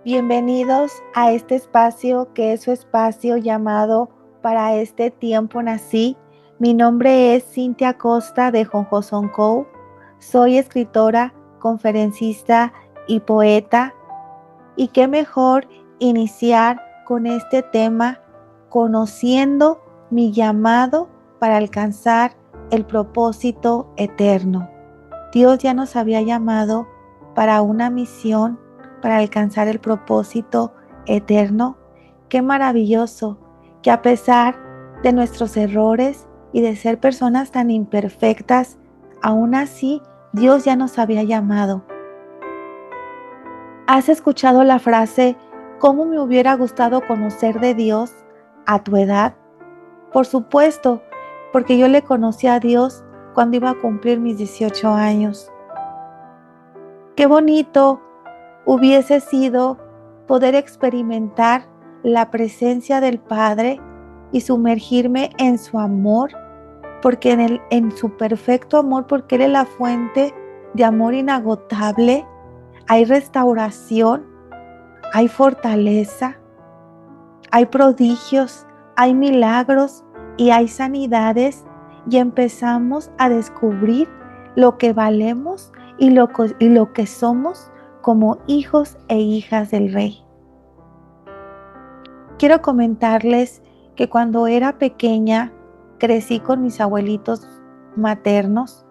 Bienvenidos a este espacio que es su espacio llamado Para este tiempo nací. Mi nombre es Cintia Costa de Jonjosón Co. Soy escritora, conferencista y poeta. Y qué mejor iniciar con este tema, conociendo mi llamado para alcanzar el propósito eterno. Dios ya nos había llamado para una misión, para alcanzar el propósito eterno. Qué maravilloso que a pesar de nuestros errores y de ser personas tan imperfectas, aún así Dios ya nos había llamado. ¿Has escuchado la frase, cómo me hubiera gustado conocer de Dios a tu edad? Por supuesto, porque yo le conocí a Dios cuando iba a cumplir mis 18 años. Qué bonito hubiese sido poder experimentar la presencia del Padre y sumergirme en su amor, porque en su perfecto amor, porque Él es la fuente de amor inagotable. Hay restauración, hay fortaleza, hay prodigios, hay milagros y hay sanidades, y empezamos a descubrir lo que valemos y lo que somos como hijos e hijas del Rey. Quiero comentarles que cuando era pequeña crecí con mis abuelitos maternos.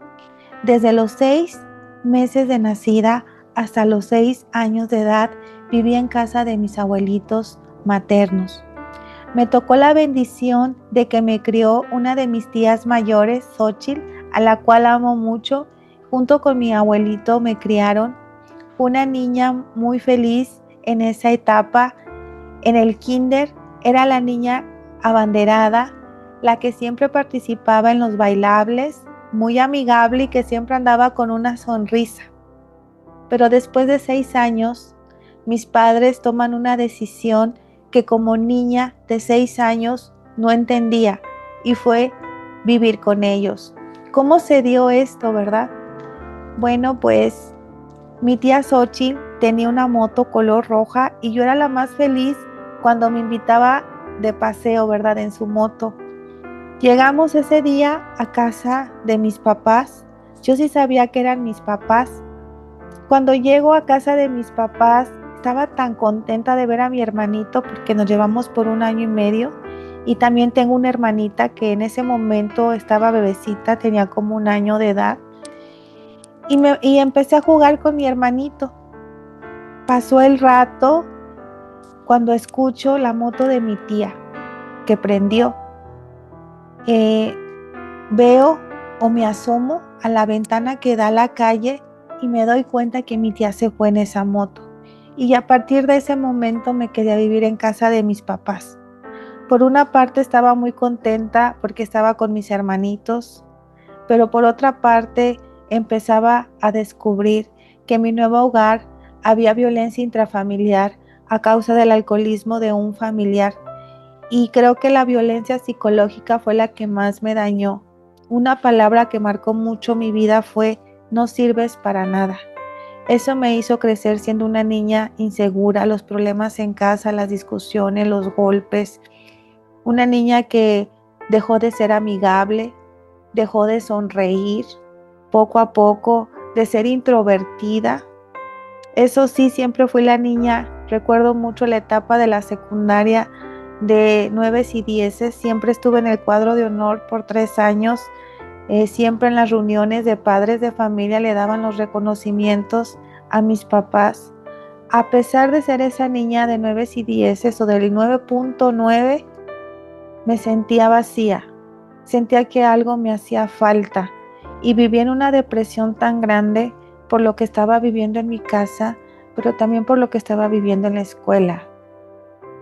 Desde los 6 meses de nacida hasta los 6 años de edad viví en casa de mis abuelitos maternos. Me tocó la bendición de que me crió una de mis tías mayores, Xóchitl, a la cual amo mucho. Junto con mi abuelito me criaron. Una niña muy feliz en esa etapa. En el kinder era la niña abanderada, la que siempre participaba en los bailables, muy amigable y que siempre andaba con una sonrisa. Pero después de 6 años, mis padres toman una decisión que como niña de 6 años no entendía, y fue vivir con ellos. ¿Cómo se dio esto, verdad? Bueno, pues mi tía Xóchitl tenía una moto color roja y yo era la más feliz cuando me invitaba de paseo, ¿verdad?, en su moto. Llegamos ese día a casa de mis papás. Yo sí sabía que eran mis papás. Cuando llego a casa de mis papás, estaba tan contenta de ver a mi hermanito porque nos llevamos por 1 año y medio. Y también tengo una hermanita que en ese momento estaba bebecita, tenía como 1 año de edad. Y empecé a jugar con mi hermanito. Pasó el rato cuando escucho la moto de mi tía que prendió. Veo o me asomo a la ventana que da a la calle y me doy cuenta que mi tía se fue en esa moto. Y a partir de ese momento me quedé a vivir en casa de mis papás. Por una parte estaba muy contenta porque estaba con mis hermanitos, pero por otra parte empezaba a descubrir que en mi nuevo hogar había violencia intrafamiliar a causa del alcoholismo de un familiar. Y creo que la violencia psicológica fue la que más me dañó. Una palabra que marcó mucho mi vida fue: no sirves para nada. Eso me hizo crecer siendo una niña insegura, los problemas en casa, las discusiones, los golpes. Una niña que dejó de ser amigable, dejó de sonreír poco a poco, de ser introvertida. Eso sí, siempre fui la niña. Recuerdo mucho la etapa de la secundaria de 9 y 10. Siempre estuve en el cuadro de honor por 3 años. Siempre en las reuniones de padres de familia le daban los reconocimientos a mis papás. A pesar de ser esa niña de 9 y 10 o del 9.9, me sentía vacía. Sentía que algo me hacía falta y viví en una depresión tan grande por lo que estaba viviendo en mi casa, pero también por lo que estaba viviendo en la escuela.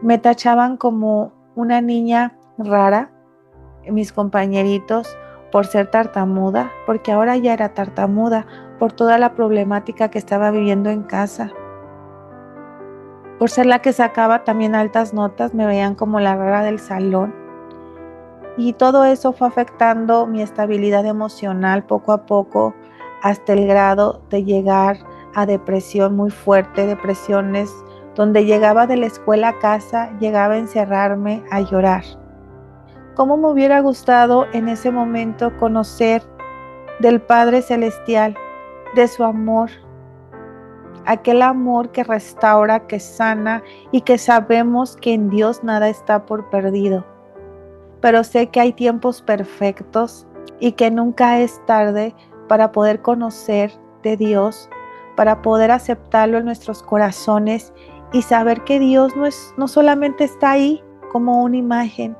Me tachaban como una niña rara, mis compañeritos, por ser tartamuda, porque ahora ya era tartamuda, por toda la problemática que estaba viviendo en casa. Por ser la que sacaba también altas notas, me veían como la rara del salón. Y todo eso fue afectando mi estabilidad emocional poco a poco, hasta el grado de llegar a depresión muy fuerte, depresiones donde llegaba de la escuela a casa, llegaba a encerrarme a llorar. ¿Cómo me hubiera gustado en ese momento conocer del Padre Celestial, de su amor, aquel amor que restaura, que sana y que sabemos que en Dios nada está por perdido? Pero sé que hay tiempos perfectos y que nunca es tarde para poder conocer de Dios, para poder aceptarlo en nuestros corazones y saber que Dios no solamente está ahí como una imagen,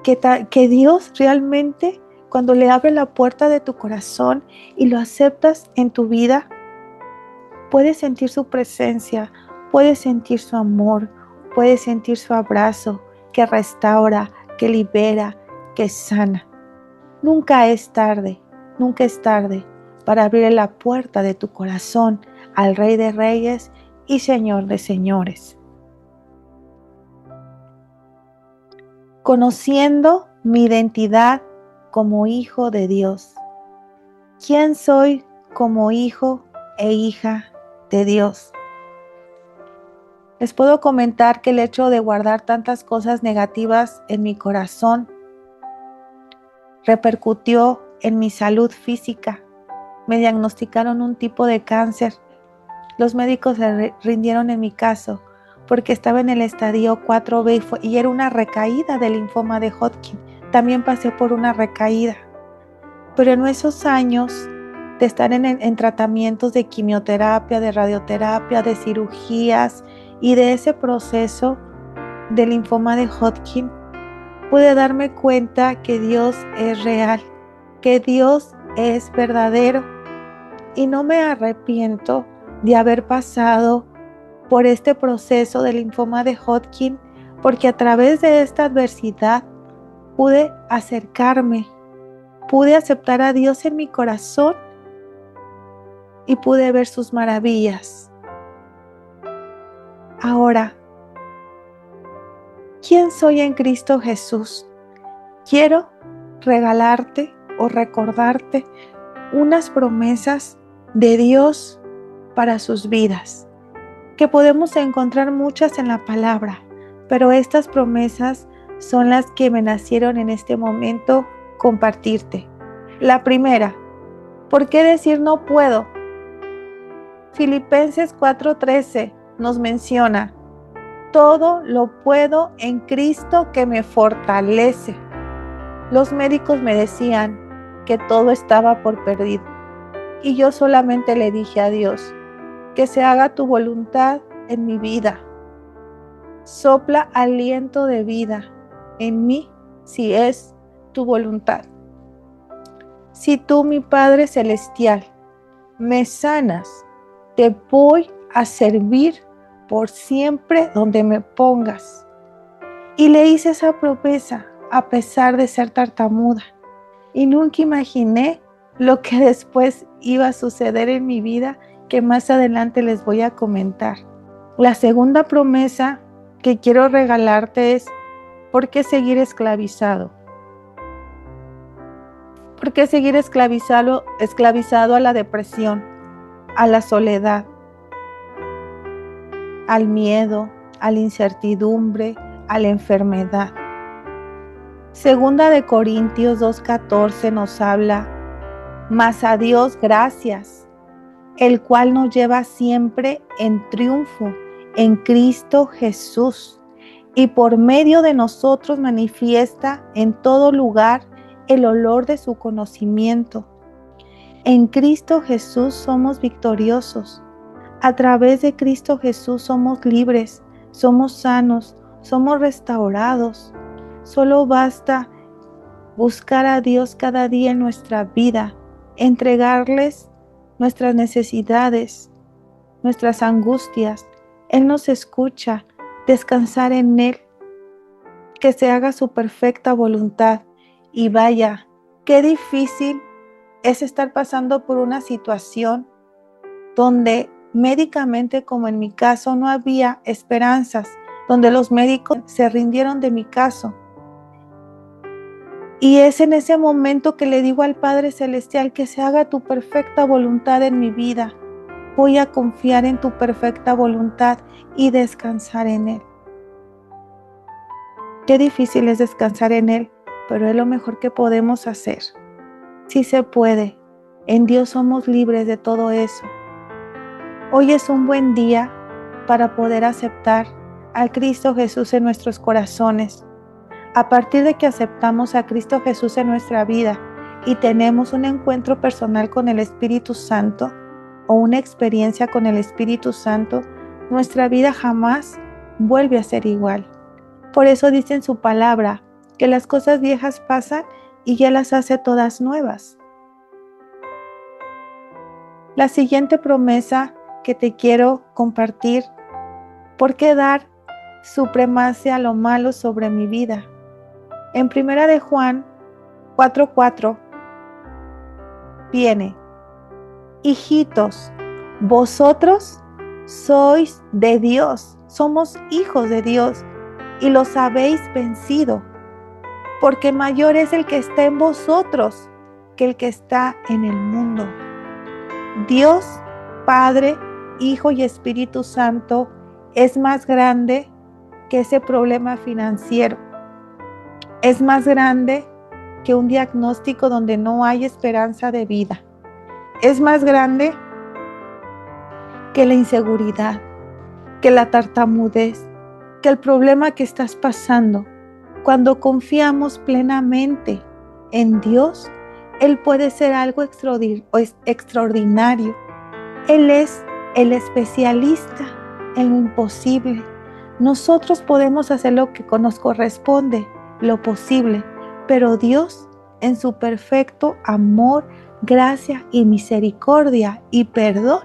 que Dios realmente, cuando le abre la puerta de tu corazón y lo aceptas en tu vida, puedes sentir su presencia, puedes sentir su amor, puedes sentir su abrazo que restaura, que libera, que sana. Nunca es tarde para abrir la puerta de tu corazón al Rey de Reyes y Señor de Señores. Conociendo mi identidad como hijo de Dios. ¿Quién soy como hijo e hija de Dios? Les puedo comentar que el hecho de guardar tantas cosas negativas en mi corazón repercutió en mi salud física. Me diagnosticaron un tipo de cáncer. Los médicos se rindieron en mi caso porque estaba en el estadio 4B y era una recaída del linfoma de Hodgkin. También pasé por una recaída. Pero en esos años de estar en tratamientos de quimioterapia, de radioterapia, de cirugías y de ese proceso del linfoma de Hodgkin, pude darme cuenta que Dios es real, que Dios es verdadero, y no me arrepiento de haber pasado por este proceso del linfoma de Hodgkin, porque a través de esta adversidad pude acercarme, pude aceptar a Dios en mi corazón y pude ver sus maravillas. Ahora, ¿quién soy en Cristo Jesús? Quiero regalarte o recordarte unas promesas de Dios para sus vidas, que podemos encontrar muchas en la palabra, pero estas promesas son las que me nacieron en este momento compartirte. La primera, ¿por qué decir no puedo? Filipenses 4:13 nos menciona: todo lo puedo en Cristo que me fortalece. Los médicos me decían que todo estaba por perdido y yo solamente le dije a Dios: que se haga tu voluntad en mi vida. Sopla aliento de vida en mí si es tu voluntad. Si tú, mi Padre Celestial, me sanas, te voy a servir por siempre donde me pongas. Y le hice esa promesa a pesar de ser tartamuda. Y nunca imaginé lo que después iba a suceder en mi vida, que más adelante les voy a comentar. La segunda promesa que quiero regalarte es: ¿por qué seguir esclavizado? ¿Por qué seguir esclavizado a la depresión, a la soledad, al miedo, a la incertidumbre, a la enfermedad? Segunda de Corintios 2:14 nos habla: mas a Dios gracias, el cual nos lleva siempre en triunfo en Cristo Jesús, y por medio de nosotros manifiesta en todo lugar el olor de su conocimiento. En Cristo Jesús somos victoriosos. A través de Cristo Jesús somos libres, somos sanos, somos restaurados. Solo basta buscar a Dios cada día en nuestra vida, entregarles nuestras necesidades, nuestras angustias. Él nos escucha, descansar en Él, que se haga su perfecta voluntad. Y vaya, qué difícil es estar pasando por una situación donde médicamente, como en mi caso, no había esperanzas, donde los médicos se rindieron de mi caso. Y es en ese momento que le digo al Padre Celestial: que se haga tu perfecta voluntad en mi vida. Voy a confiar en tu perfecta voluntad y descansar en Él. Qué difícil es descansar en Él, pero es lo mejor que podemos hacer. Sí se puede. En Dios somos libres de todo eso. Hoy es un buen día para poder aceptar a Cristo Jesús en nuestros corazones. A partir de que aceptamos a Cristo Jesús en nuestra vida y tenemos un encuentro personal con el Espíritu Santo o una experiencia con el Espíritu Santo, nuestra vida jamás vuelve a ser igual. Por eso dice en su palabra que las cosas viejas pasan y ya las hace todas nuevas. La siguiente promesa que te quiero compartir: ¿por qué dar supremacía a lo malo sobre mi vida? En 1 de Juan 4:4 viene: hijitos, vosotros sois de Dios, somos hijos de Dios y los habéis vencido, porque mayor es el que está en vosotros que el que está en el mundo. Dios, Padre, Hijo y Espíritu Santo es más grande que ese problema financiero. Es más grande que un diagnóstico donde no hay esperanza de vida. Es más grande que la inseguridad, que la tartamudez, que el problema que estás pasando. Cuando confiamos plenamente en Dios, Él puede ser algo extraordinario. Él es el especialista en lo imposible. Nosotros podemos hacer lo que nos corresponde, lo posible, pero Dios, en su perfecto amor, gracia y misericordia y perdón,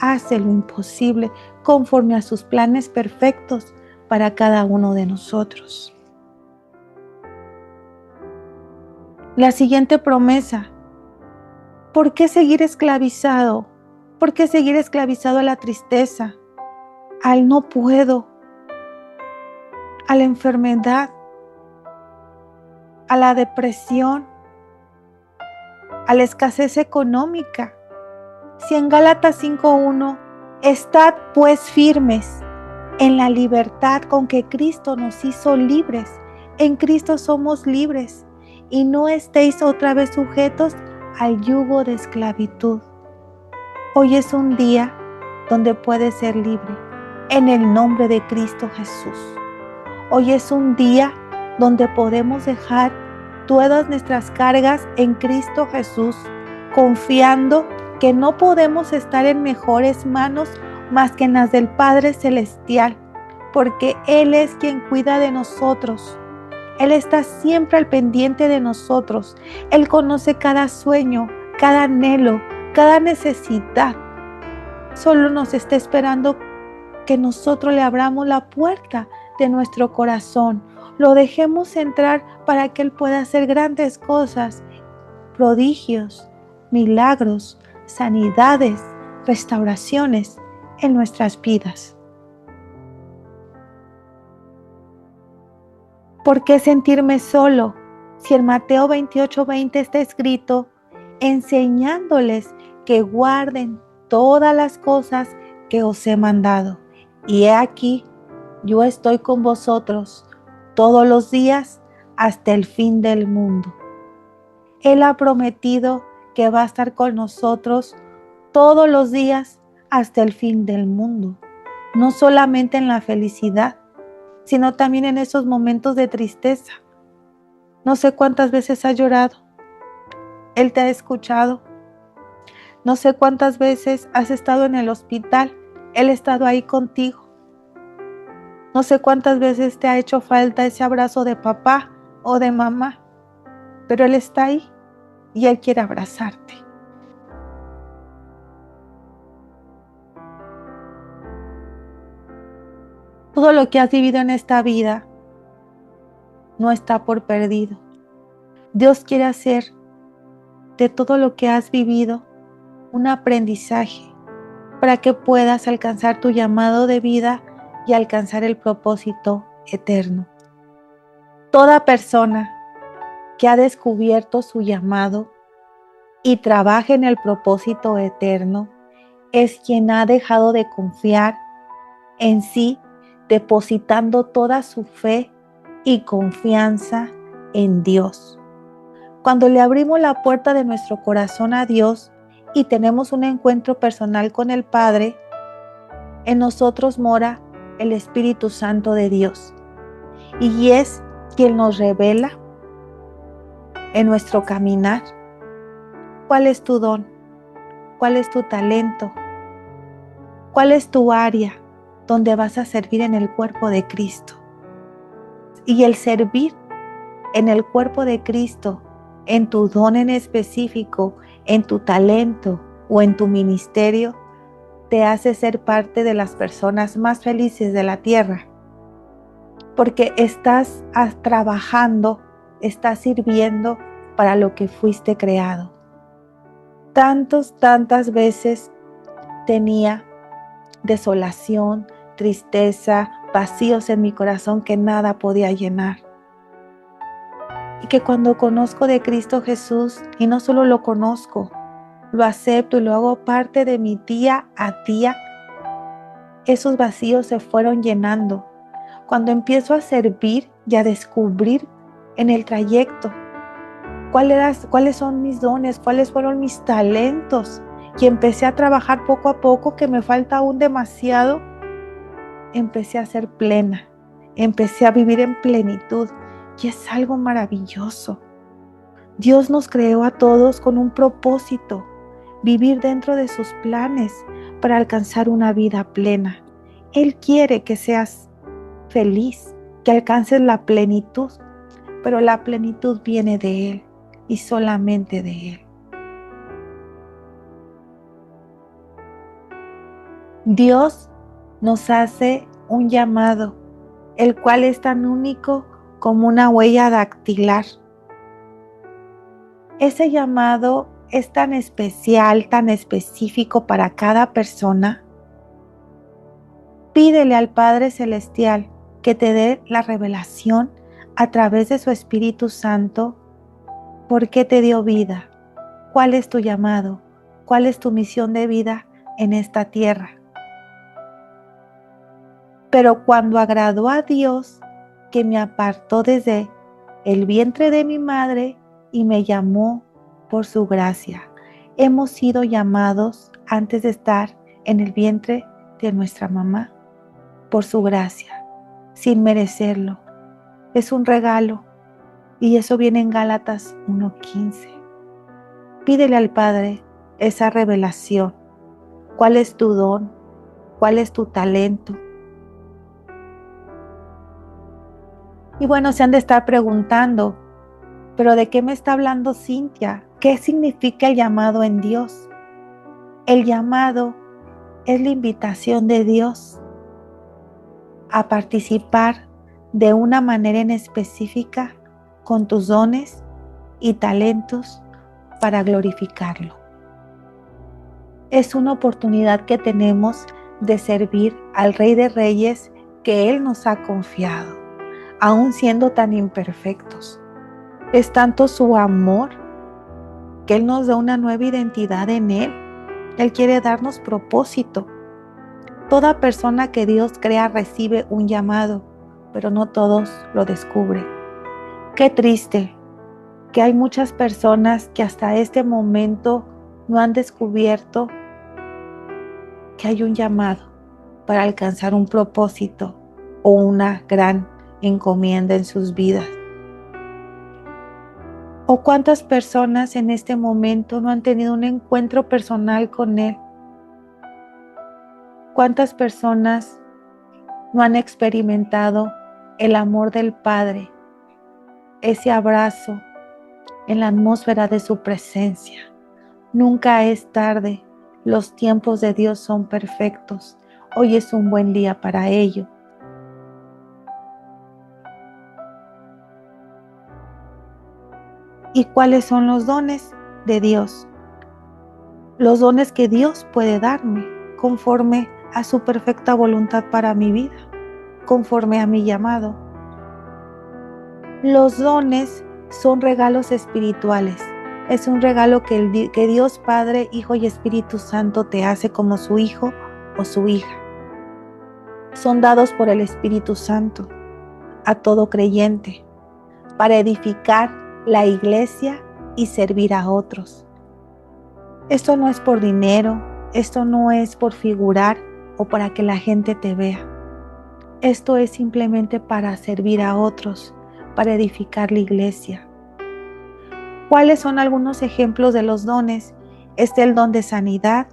hace lo imposible conforme a sus planes perfectos para cada uno de nosotros. La siguiente promesa: ¿por qué seguir esclavizado? ¿Por qué seguir esclavizado a la tristeza, al no puedo, a la enfermedad, a la depresión, a la escasez económica? Si en Gálatas 5:1, estad pues firmes en la libertad con que Cristo nos hizo libres. En Cristo somos libres y no estéis otra vez sujetos al yugo de esclavitud. Hoy es un día donde puedes ser libre en el nombre de Cristo Jesús. Hoy es un día donde podemos dejar todas nuestras cargas en Cristo Jesús, confiando que no podemos estar en mejores manos más que en las del Padre Celestial, porque Él es quien cuida de nosotros. Él está siempre al pendiente de nosotros. Él conoce cada sueño, cada anhelo, cada necesidad. Solo nos está esperando que nosotros le abramos la puerta de nuestro corazón, lo dejemos entrar para que Él pueda hacer grandes cosas, prodigios, milagros, sanidades, restauraciones en nuestras vidas. ¿Por qué sentirme solo? Si en Mateo 28:20 está escrito: enseñándoles que guarden todas las cosas que os he mandado. Y he aquí, yo estoy con vosotros todos los días hasta el fin del mundo. Él ha prometido que va a estar con nosotros todos los días hasta el fin del mundo. No solamente en la felicidad, sino también en esos momentos de tristeza. No sé cuántas veces has llorado. Él te ha escuchado. No sé cuántas veces has estado en el hospital. Él ha estado ahí contigo. No sé cuántas veces te ha hecho falta ese abrazo de papá o de mamá, pero Él está ahí y Él quiere abrazarte. Todo lo que has vivido en esta vida no está por perdido. Dios quiere hacer de todo lo que has vivido un aprendizaje para que puedas alcanzar tu llamado de vida y alcanzar el propósito eterno. Toda persona que ha descubierto su llamado y trabaja en el propósito eterno, es quien ha dejado de confiar en sí, depositando toda su fe y confianza en Dios. Cuando le abrimos la puerta de nuestro corazón a Dios y tenemos un encuentro personal con el Padre, en nosotros mora el Espíritu Santo de Dios y es quien nos revela en nuestro caminar cuál es tu don, cuál es tu talento, cuál es tu área donde vas a servir en el cuerpo de Cristo. Y el servir en el cuerpo de Cristo, en tu don en específico, en tu talento o en tu ministerio, te hace ser parte de las personas más felices de la tierra. Porque estás trabajando, estás sirviendo para lo que fuiste creado. Tantas veces tenía desolación, tristeza, vacíos en mi corazón que nada podía llenar. Y que cuando conozco de Cristo Jesús, y no solo lo conozco, lo acepto y lo hago parte de mi día a día, esos vacíos se fueron llenando. Cuando empiezo a servir y a descubrir en el trayecto cuáles son mis dones, cuáles fueron mis talentos, y empecé a trabajar poco a poco, que me falta aún demasiado, empecé a ser plena, empecé a vivir en plenitud, y es algo maravilloso. Dios nos creó a todos con un propósito, vivir dentro de sus planes para alcanzar una vida plena. Él quiere que seas feliz, que alcances la plenitud, pero la plenitud viene de Él y solamente de Él. Dios nos hace un llamado, el cual es tan único como una huella dactilar. Ese llamado es tan especial, tan específico para cada persona. Pídele al Padre Celestial que te dé la revelación a través de su Espíritu Santo. ¿Por qué te dio vida? ¿Cuál es tu llamado? ¿Cuál es tu misión de vida en esta tierra? Pero cuando agradó a Dios, que me apartó desde el vientre de mi madre y me llamó por su gracia. Hemos sido llamados antes de estar en el vientre de nuestra mamá por su gracia, sin merecerlo. Es un regalo y eso viene en Gálatas 1:15. Pídele al Padre esa revelación. ¿Cuál es tu don? ¿Cuál es tu talento? Y bueno, se han de estar preguntando, ¿pero de qué me está hablando Cintia? ¿Qué significa el llamado en Dios? El llamado es la invitación de Dios a participar de una manera en específica con tus dones y talentos para glorificarlo. Es una oportunidad que tenemos de servir al Rey de Reyes que Él nos ha confiado, aún siendo tan imperfectos. Es tanto su amor que Él nos da una nueva identidad en Él. Él quiere darnos propósito. Toda persona que Dios crea recibe un llamado, pero no todos lo descubren. Qué triste que hay muchas personas que hasta este momento no han descubierto que hay un llamado para alcanzar un propósito o una gran encomienda en sus vidas. ¿O cuántas personas en este momento no han tenido un encuentro personal con Él? ¿Cuántas personas no han experimentado el amor del Padre, ese abrazo en la atmósfera de su presencia? Nunca es tarde, los tiempos de Dios son perfectos. Hoy es un buen día para ello. ¿Y cuáles son los dones de Dios? Los dones que Dios puede darme conforme a su perfecta voluntad para mi vida, conforme a mi llamado. Los dones son regalos espirituales Es un regalo que Dios Padre, Hijo y Espíritu Santo te hace como su hijo o su hija. Son dados por el Espíritu Santo a todo creyente para edificar la iglesia y servir a otros. Esto no es por dinero, esto no es por figurar o para que la gente te vea. Esto es simplemente para servir a otros, para edificar la iglesia. ¿Cuáles son algunos ejemplos de los dones? El don de sanidad,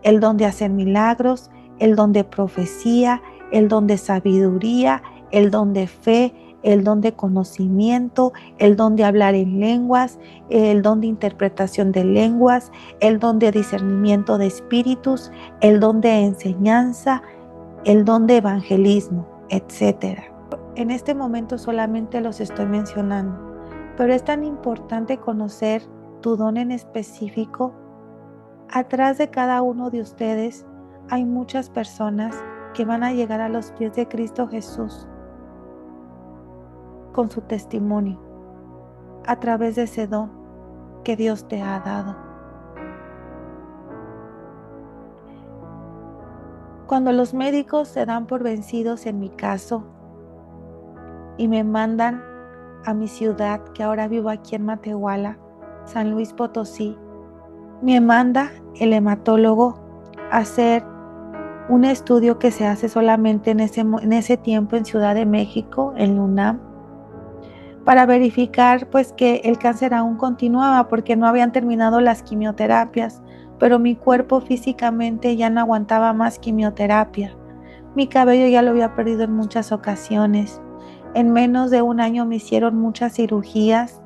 el don de hacer milagros, el don de profecía, el don de sabiduría, el don de fe, el don de conocimiento, el don de hablar en lenguas, el don de interpretación de lenguas, el don de discernimiento de espíritus, el don de enseñanza, el don de evangelismo, etc. En este momento solamente los estoy mencionando, pero es tan importante conocer tu don en específico. Atrás de cada uno de ustedes hay muchas personas que van a llegar a los pies de Cristo Jesús con su testimonio, a través de ese don que Dios te ha dado. Cuando los médicos se dan por vencidos en mi caso y me mandan a mi ciudad, que ahora vivo aquí en Matehuala, San Luis Potosí, me manda el hematólogo a hacer un estudio que se hace solamente en ese tiempo en Ciudad de México, en la UNAM, para verificar pues que el cáncer aún continuaba porque no habían terminado las quimioterapias, pero mi cuerpo físicamente ya no aguantaba más quimioterapia. Mi cabello ya lo había perdido en muchas ocasiones. En menos de un año me hicieron muchas cirugías,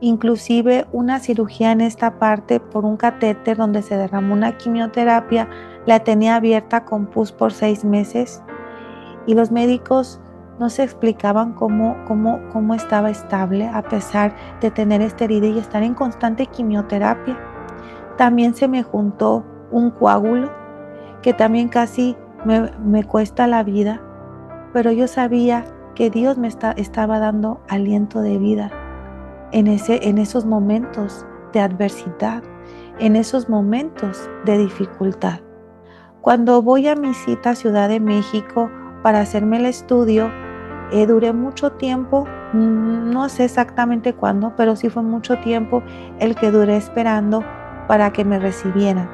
inclusive una cirugía en esta parte por un catéter donde se derramó una quimioterapia, la tenía abierta con pus por 6 meses y los médicos no se explicaban cómo estaba estable a pesar de tener esta herida y estar en constante quimioterapia. También se me juntó un coágulo que también casi me cuesta la vida, pero yo sabía que Dios me estaba dando aliento de vida en esos momentos de adversidad, en esos momentos de dificultad. Cuando voy a mi cita a Ciudad de México para hacerme el estudio, duré mucho tiempo, no sé exactamente cuándo, pero sí fue mucho tiempo el que duré esperando para que me recibieran.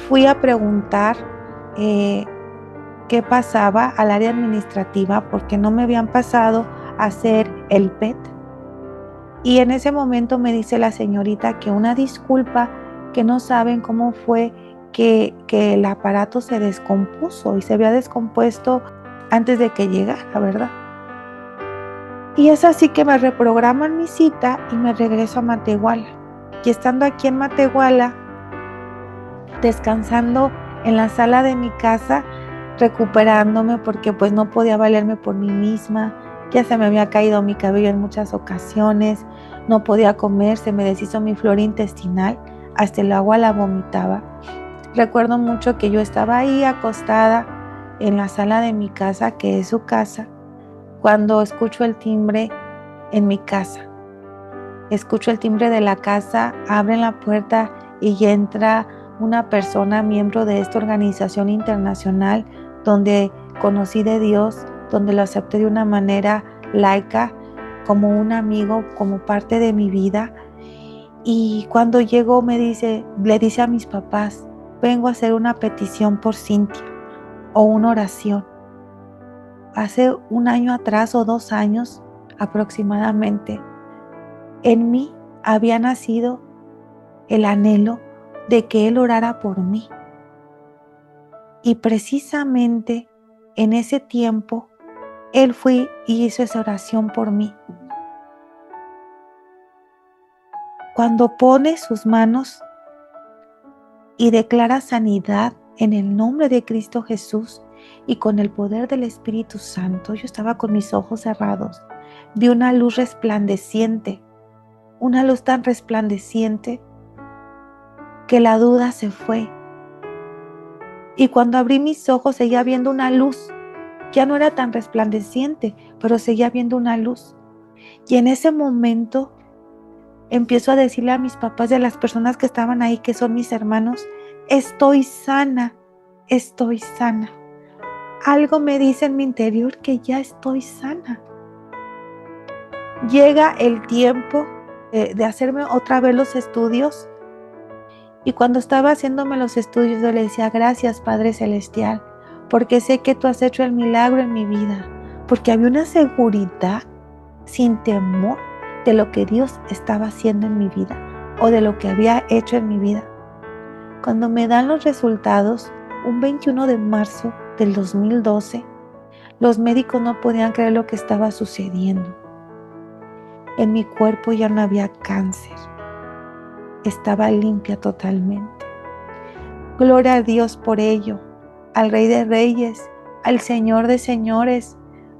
Fui a preguntar qué pasaba al área administrativa porque no me habían pasado a hacer el PET. Y en ese momento me dice la señorita que una disculpa, que no saben cómo fue que el aparato se descompuso y se había descompuesto antes de que llegara, ¿verdad? Y es así que me reprograman mi cita y me regreso a Matehuala. Y estando aquí en Matehuala, descansando en la sala de mi casa, recuperándome porque pues no podía valerme por mí misma, ya se me había caído mi cabello en muchas ocasiones, no podía comer, se me deshizo mi flora intestinal, hasta el agua la vomitaba. Recuerdo mucho que yo estaba ahí acostada en la sala de mi casa, que es su casa, cuando escucho el timbre en mi casa. Escucho el timbre de la casa, abren la puerta y entra una persona, miembro de esta organización internacional, donde conocí de Dios, donde lo acepté de una manera laica, como un amigo, como parte de mi vida. Y cuando llegó le dice a mis papás, vengo a hacer una petición por Cintia o una oración. Hace un año atrás o 2 años aproximadamente, en mí había nacido el anhelo de que Él orara por mí. Y precisamente en ese tiempo, Él fue y hizo esa oración por mí. Cuando pone sus manos y declara sanidad en el nombre de Cristo Jesús y con el poder del Espíritu Santo, yo estaba con mis ojos cerrados, vi una luz resplandeciente, una luz tan resplandeciente que la duda se fue. Y cuando abrí mis ojos seguía viendo una luz, ya no era tan resplandeciente, pero seguía viendo una luz. Y en ese momento empiezo a decirle a mis papás y a las personas que estaban ahí, que son mis hermanos, estoy sana, estoy sana. Algo me dice en mi interior que ya estoy sana. Llega el tiempo de hacerme otra vez los estudios, y cuando estaba haciéndome los estudios yo le decía, gracias Padre Celestial, porque sé que tú has hecho el milagro en mi vida, porque había una seguridad sin temor de lo que Dios estaba haciendo en mi vida o de lo que había hecho en mi vida. Cuando me dan los resultados, un 21 de marzo del 2012, los médicos no podían creer lo que estaba sucediendo. En mi cuerpo ya no había cáncer. Estaba limpia totalmente. Gloria a Dios por ello, al Rey de Reyes, al Señor de Señores,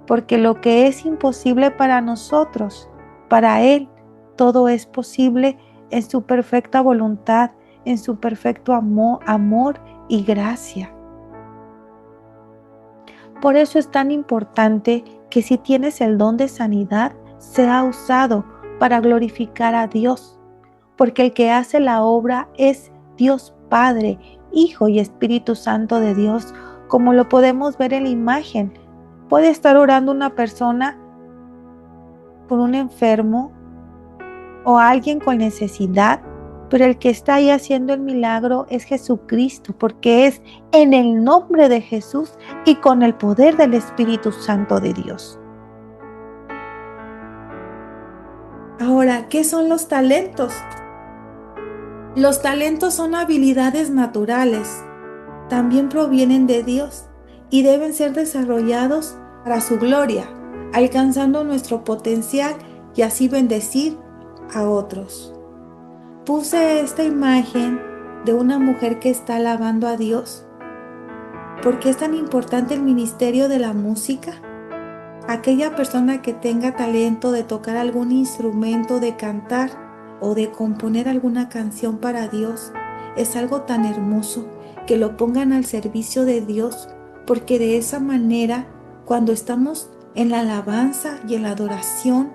porque lo que es imposible para nosotros, para Él, todo es posible en su perfecta voluntad, en su perfecto amor y gracia. Por eso es tan importante que si tienes el don de sanidad, sea usado para glorificar a Dios, porque el que hace la obra es Dios Padre, Hijo y Espíritu Santo de Dios, como lo podemos ver en la imagen. Puede estar orando una persona por un enfermo o alguien con necesidad, pero el que está ahí haciendo el milagro es Jesucristo, porque es en el nombre de Jesús y con el poder del Espíritu Santo de Dios. Ahora, ¿qué son los talentos? Los talentos son habilidades naturales, también provienen de Dios y deben ser desarrollados para su gloria, alcanzando nuestro potencial y así bendecir a otros. Puse esta imagen de una mujer que está alabando a Dios. ¿Por qué es tan importante el ministerio de la música? Aquella persona que tenga talento de tocar algún instrumento, de cantar o de componer alguna canción para Dios, es algo tan hermoso que lo pongan al servicio de Dios, porque de esa manera, cuando estamos en la alabanza y en la adoración,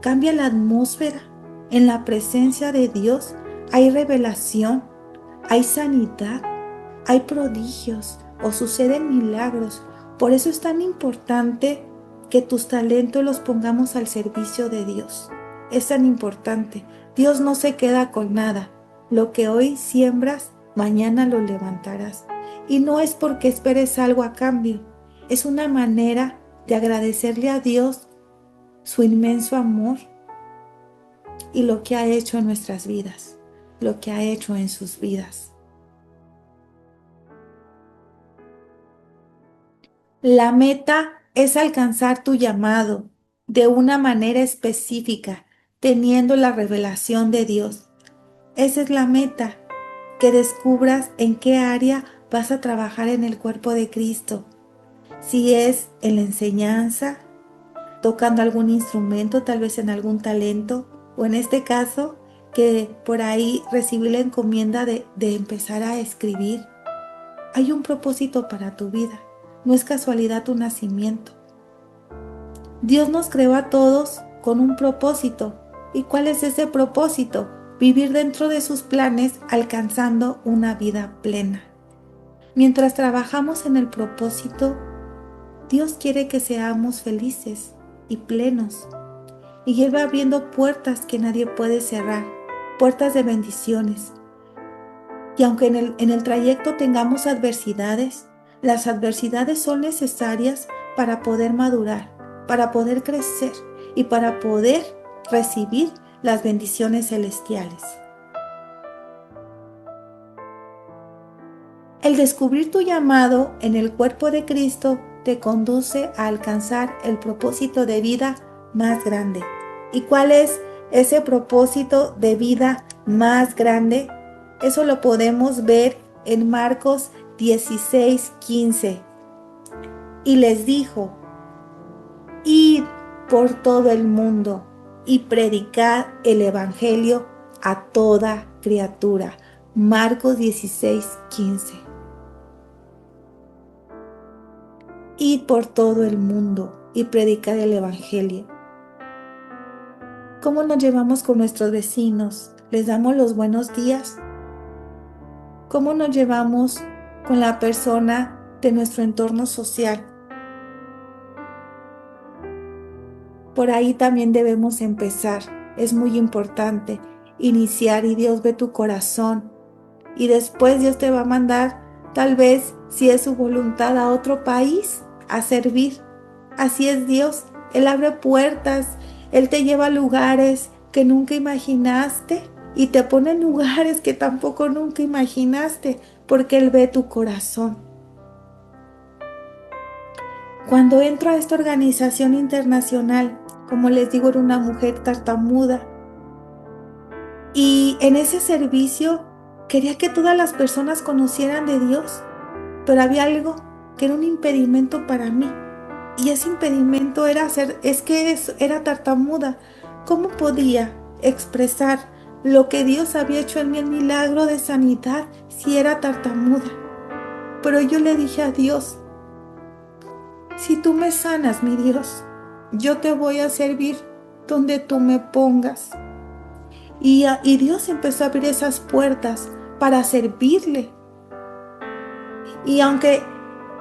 cambia la atmósfera. En la presencia de Dios hay revelación, hay sanidad, hay prodigios o suceden milagros. Por eso es tan importante que tus talentos los pongamos al servicio de Dios. Es tan importante. Dios no se queda con nada. Lo que hoy siembras, mañana lo levantarás. Y no es porque esperes algo a cambio. Es una manera de agradecerle a Dios su inmenso amor y lo que ha hecho en nuestras vidas, lo que ha hecho en sus vidas. La meta es alcanzar tu llamado de una manera específica, teniendo la revelación de Dios. Esa es la meta, que descubras en qué área vas a trabajar en el cuerpo de Cristo. Si es en la enseñanza, tocando algún instrumento, tal vez en algún talento, o en este caso, que por ahí recibí la encomienda de empezar a escribir. Hay un propósito para tu vida. No es casualidad tu nacimiento. Dios nos creó a todos con un propósito. ¿Y cuál es ese propósito? Vivir dentro de sus planes, alcanzando una vida plena. Mientras trabajamos en el propósito, Dios quiere que seamos felices y plenos. Y Él va abriendo puertas que nadie puede cerrar, puertas de bendiciones. Y aunque en el trayecto tengamos adversidades, las adversidades son necesarias para poder madurar, para poder crecer y para poder recibir las bendiciones celestiales. El descubrir tu llamado en el cuerpo de Cristo te conduce a alcanzar el propósito de vida más grande. ¿Y cuál es ese propósito de vida más grande? Eso lo podemos ver en Marcos 16:15. Y les dijo, id por todo el mundo y predicad el evangelio a toda criatura. Marcos 16:15. Id por todo el mundo y predicad el evangelio. ¿Cómo nos llevamos con nuestros vecinos? ¿Les damos los buenos días? ¿Cómo nos llevamos con la persona de nuestro entorno social? Por ahí también debemos empezar. Es muy importante iniciar y Dios ve tu corazón. Y después Dios te va a mandar, tal vez, si es su voluntad, a otro país a servir. Así es Dios. Él abre puertas. Él te lleva a lugares que nunca imaginaste y te pone en lugares que tampoco nunca imaginaste, porque Él ve tu corazón. Cuando entro a esta organización internacional, como les digo, era una mujer tartamuda. Y en ese servicio quería que todas las personas conocieran de Dios, pero había algo que era un impedimento para mí. Y ese impedimento era era tartamuda. ¿Cómo podía expresar lo que Dios había hecho en mí, el milagro de sanidad, si era tartamuda? Pero yo le dije a Dios, si tú me sanas, mi Dios, yo te voy a servir donde tú me pongas. Y Dios empezó a abrir esas puertas para servirle. Y aunque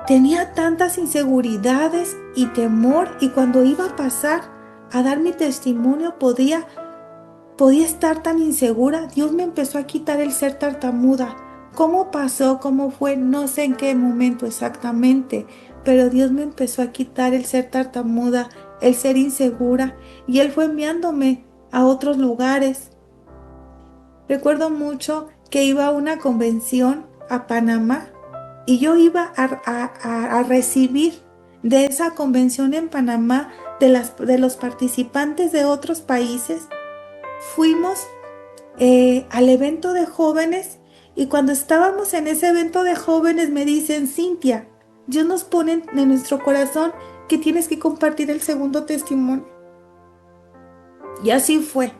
tenía tantas inseguridades y temor, y cuando iba a pasar a dar mi testimonio podía estar tan insegura, Dios me empezó a quitar el ser tartamuda. ¿Cómo pasó? ¿Cómo fue? No sé en qué momento exactamente, pero Dios me empezó a quitar el ser tartamuda, el ser insegura, y Él fue enviándome a otros lugares. Recuerdo mucho que iba a una convención a Panamá y yo iba a recibir de esa convención en Panamá de los participantes de otros países. Fuimos al evento de jóvenes y cuando estábamos en ese evento de jóvenes me dicen, Cintia, Dios nos pone en nuestro corazón que tienes que compartir el segundo testimonio. Y así fue.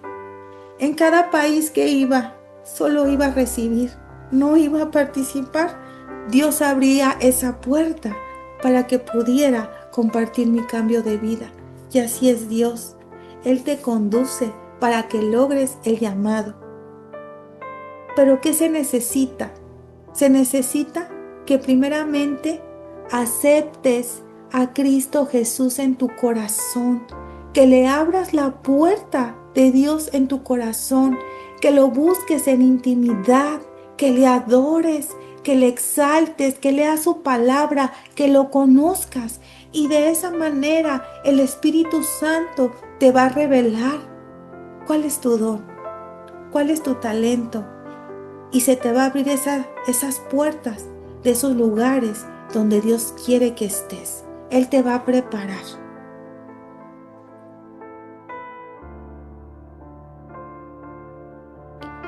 En cada país que iba, solo iba a recibir, no iba a participar. Dios abría esa puerta para que pudiera compartir mi cambio de vida. Y así es Dios. Él te conduce para que logres el llamado. Pero ¿qué se necesita? Se necesita que primeramente aceptes a Cristo Jesús en tu corazón, que le abras la puerta de Dios en tu corazón, que lo busques en intimidad, que le adores, que le exaltes, que leas su palabra, que lo conozcas. Y de esa manera el Espíritu Santo te va a revelar cuál es tu don, cuál es tu talento. Y se te va a abrir esas puertas de esos lugares donde Dios quiere que estés. Él te va a preparar.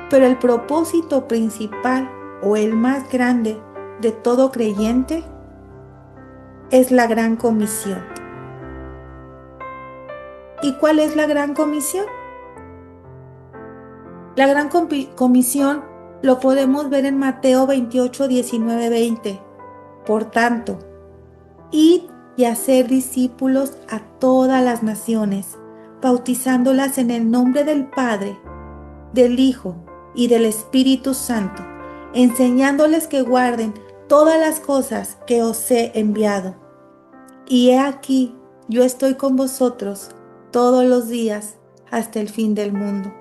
Pero el propósito principal o el más grande de todo creyente es la gran comisión. ¿Y cuál es la gran comisión? La gran comisión lo podemos ver en Mateo 28, 19, 20. Por tanto, id y hacer discípulos a todas las naciones, bautizándolas en el nombre del Padre, del Hijo y del Espíritu Santo, enseñándoles que guarden todas las cosas que os he enviado. Y he aquí, yo estoy con vosotros todos los días hasta el fin del mundo.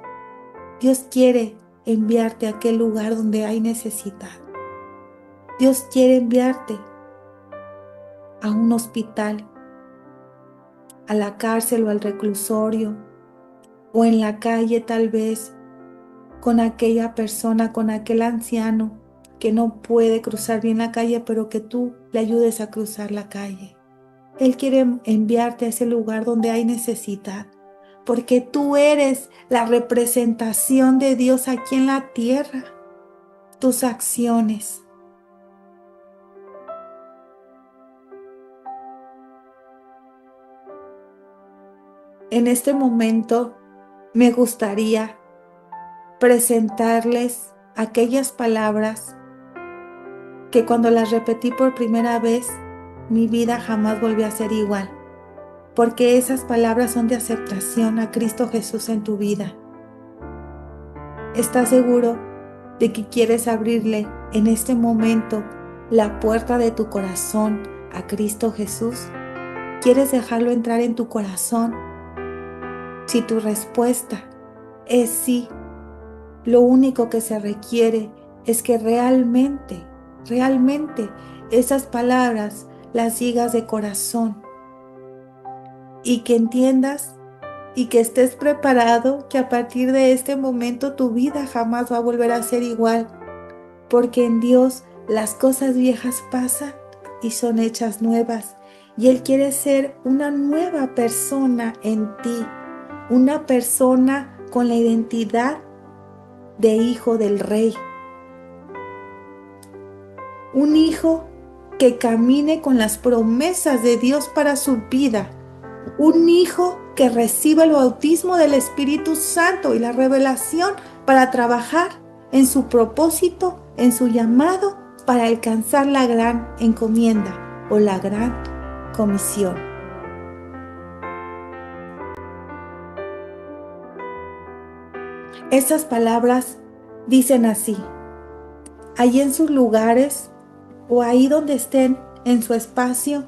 Dios quiere enviarte a aquel lugar donde hay necesidad. Dios quiere enviarte a un hospital, a la cárcel o al reclusorio, o en la calle tal vez, con aquella persona, con aquel anciano que no puede cruzar bien la calle, pero que tú le ayudes a cruzar la calle. Él quiere enviarte a ese lugar donde hay necesidad, porque tú eres la representación de Dios aquí en la tierra. Tus acciones. En este momento me gustaría presentarles aquellas palabras que cuando las repetí por primera vez, mi vida jamás volvió a ser igual. porque esas palabras son de aceptación a Cristo Jesús en tu vida. ¿Estás seguro de que quieres abrirle en este momento la puerta de tu corazón a Cristo Jesús? ¿Quieres dejarlo entrar en tu corazón? Si tu respuesta es sí, lo único que se requiere es que realmente esas palabras las digas de corazón y que entiendas y que estés preparado que a partir de este momento tu vida jamás va a volver a ser igual, porque en Dios las cosas viejas pasan y son hechas nuevas, y Él quiere ser una nueva persona en ti, una persona con la identidad de hijo del Rey, un hijo que camine con las promesas de Dios para su vida, un hijo que reciba el bautismo del Espíritu Santo y la revelación para trabajar en su propósito, en su llamado, para alcanzar la gran encomienda o la gran comisión. Estas palabras dicen así: allí en sus lugares o ahí donde estén en su espacio,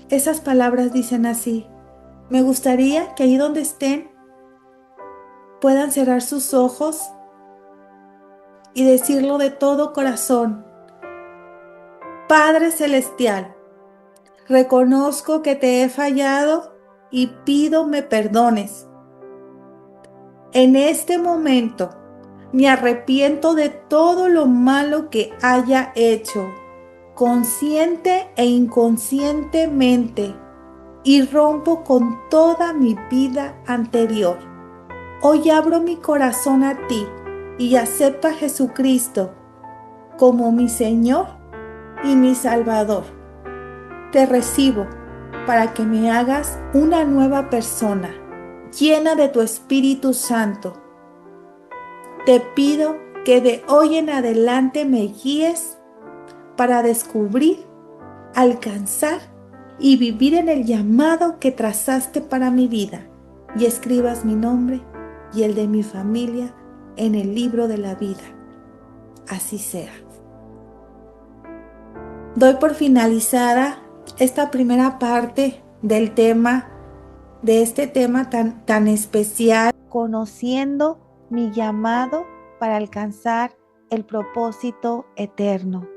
esas palabras dicen así: me gustaría que ahí donde estén puedan cerrar sus ojos y decirlo de todo corazón. Padre Celestial, reconozco que te he fallado y pido me perdones. En este momento me arrepiento de todo lo malo que haya hecho, consciente e inconscientemente, y rompo con toda mi vida anterior. Hoy abro mi corazón a ti y acepto a Jesucristo como mi Señor y mi Salvador. Te recibo para que me hagas una nueva persona, llena de tu Espíritu Santo. Te pido que de hoy en adelante me guíes para descubrir, alcanzar y vivir en el llamado que trazaste para mi vida, y escribas mi nombre y el de mi familia en el libro de la vida. Así sea. Doy por finalizada esta primera parte del tema, de este tema tan especial, conociendo mi llamado para alcanzar el propósito eterno.